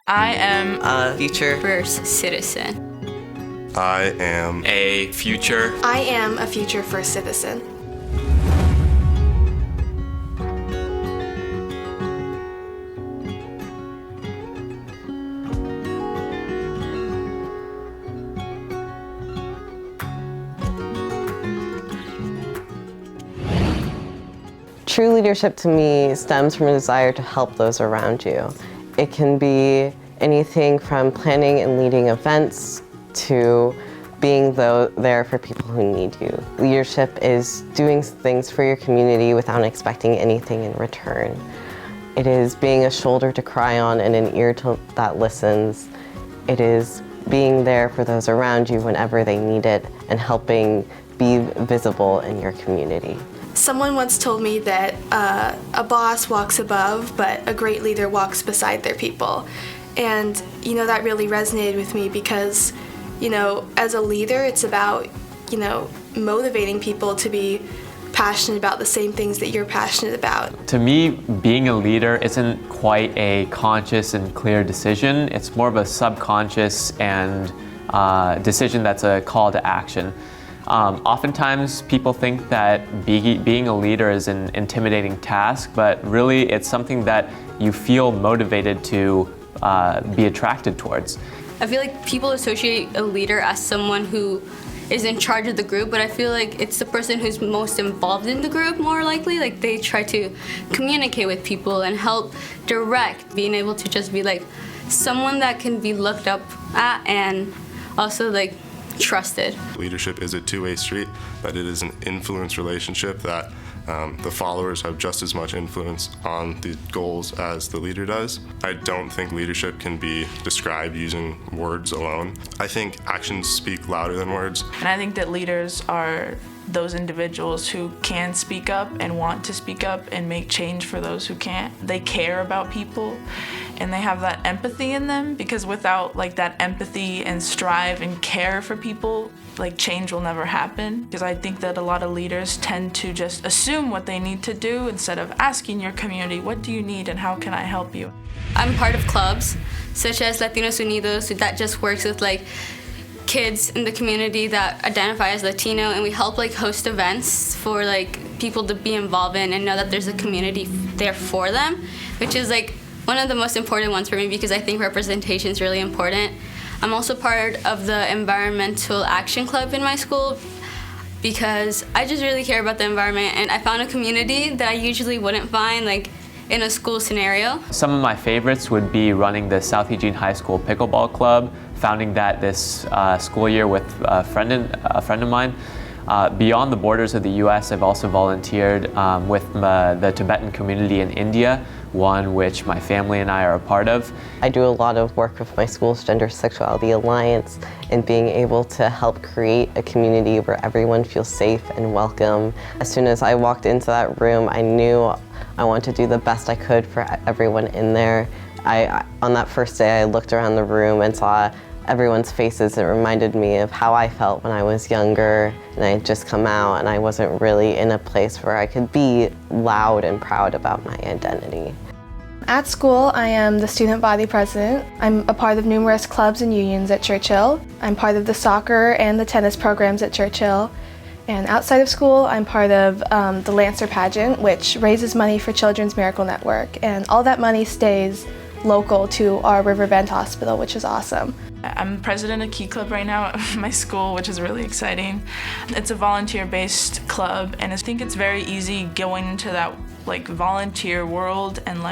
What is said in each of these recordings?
I am a future first citizen. I am a future. I am a future first citizen. True leadership to me stems from a desire to help those around you. It can be anything from planning and leading events to being there for people who need you. Leadership is doing things for your community without expecting anything in return. It is being a shoulder to cry on and an ear that listens. It is being there for those around you whenever they need it and helping be visible in your community. Someone once told me that a boss walks above, but a great leader walks beside their people. And, that really resonated with me because, as a leader, it's about, motivating people to be passionate about the same things that you're passionate about. To me, being a leader isn't quite a conscious and clear decision. It's more of a subconscious and decision that's a call to action. Oftentimes people think that being a leader is an intimidating task, but really it's something that you feel motivated to be attracted towards. I feel like people associate a leader as someone who is in charge of the group, but I feel like it's the person who's most involved in the group more likely. Like they try to communicate with people and help direct, being able to just be like someone that can be looked up at and also like trusted. Leadership is a two-way street, but it is an influence relationship that the followers have just as much influence on the goals as the leader does. I don't think leadership can be described using words alone. I think actions speak louder than words. And I think that leaders are those individuals who can speak up and want to speak up and make change for those who can't. They care about people and they have that empathy in them, because without that empathy and strive and care for people, change will never happen. Because I think that a lot of leaders tend to just assume what they need to do instead of asking your community, what do you need and how can I help you? I'm part of clubs such as Latinos Unidos that just works with kids in the community that identify as Latino, and we help host events for people to be involved in and know that there's a community there for them, which is one of the most important ones for me because I think representation is really important. I'm also part of the Environmental Action Club in my school because I just really care about the environment, and I found a community that I usually wouldn't find in a school scenario. Some of my favorites would be running the South Eugene High School Pickleball Club, founding that this school year with a friend of mine. Beyond the borders of the U.S., I've also volunteered with the Tibetan community in India, one which my family and I are a part of. I do a lot of work with my school's Gender Sexuality Alliance and being able to help create a community where everyone feels safe and welcome. As soon as I walked into that room, I knew I wanted to do the best I could for everyone in there. On that first day, I looked around the room and saw everyone's faces. It reminded me of how I felt when I was younger and I had just come out and I wasn't really in a place where I could be loud and proud about my identity. At school, I am the student body president. I'm a part of numerous clubs and unions at Churchill. I'm part of the soccer and the tennis programs at Churchill. And outside of school, I'm part of the Lancer pageant, which raises money for Children's Miracle Network. And all that money stays local to our Riverbend Hospital, which is awesome. I'm president of Key Club right now at my school, which is really exciting. It's a volunteer-based club, and I think it's very easy going into that volunteer world and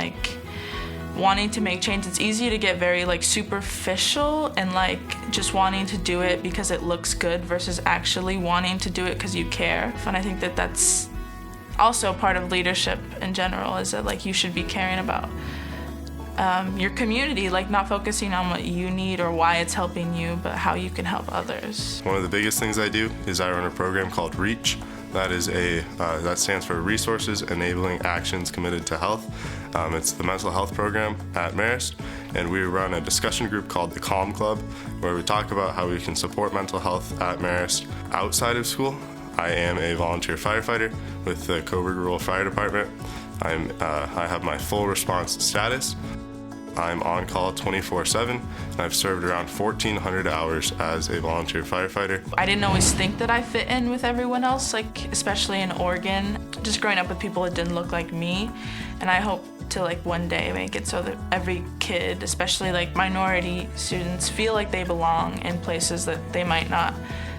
wanting to make change. It's easy to get very superficial and just wanting to do it because it looks good versus actually wanting to do it because you care. And I think that that's also part of leadership in general, is that you should be caring about your community, not focusing on what you need or why it's helping you, but how you can help others. One of the biggest things I do is I run a program called REACH. That stands for Resources Enabling Actions Committed to Health. It's the mental health program at Marist, and we run a discussion group called the Calm Club, where we talk about how we can support mental health at Marist outside of school. I am a volunteer firefighter with the Coburg Rural Fire Department. I have my full response status. I'm on call 24/7, and I've served around 1,400 hours as a volunteer firefighter. I didn't always think that I fit in with everyone else, like especially in Oregon. Just growing up with people that didn't look like me, and I hope to like one day make it so that every kid, especially like minority students, feel like they belong in places that they might not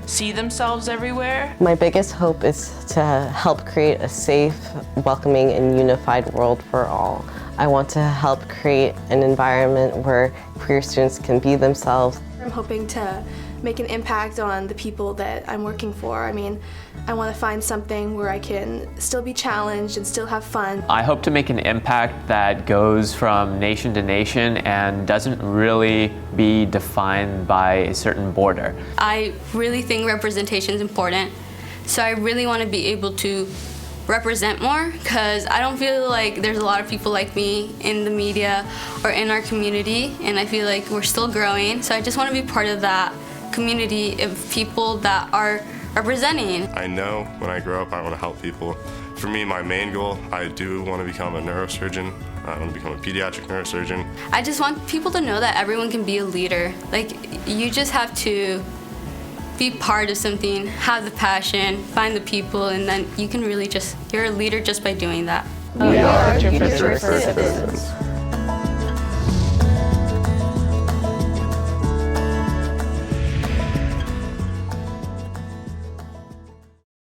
see themselves everywhere. My biggest hope is to help create a safe, welcoming, and unified world for all. I want to help create an environment where queer students can be themselves. I'm hoping to make an impact on the people that I'm working for. I mean, I want to find something where I can still be challenged and still have fun. I hope to make an impact that goes from nation to nation and doesn't really be defined by a certain border. I really think representation is important, so I really want to be able to represent more, because I don't feel like there's a lot of people like me in the media or in our community, and I feel like we're still growing, so I just want to be part of that community of people that are representing. I know when I grow up I want to help people. For me, my main goal, I do want to become a neurosurgeon. I want to become a pediatric neurosurgeon. I just want people to know that everyone can be a leader. Like, you just have to be part of something, have the passion, find the people, and then you can really you're a leader just by doing that. We are future citizens.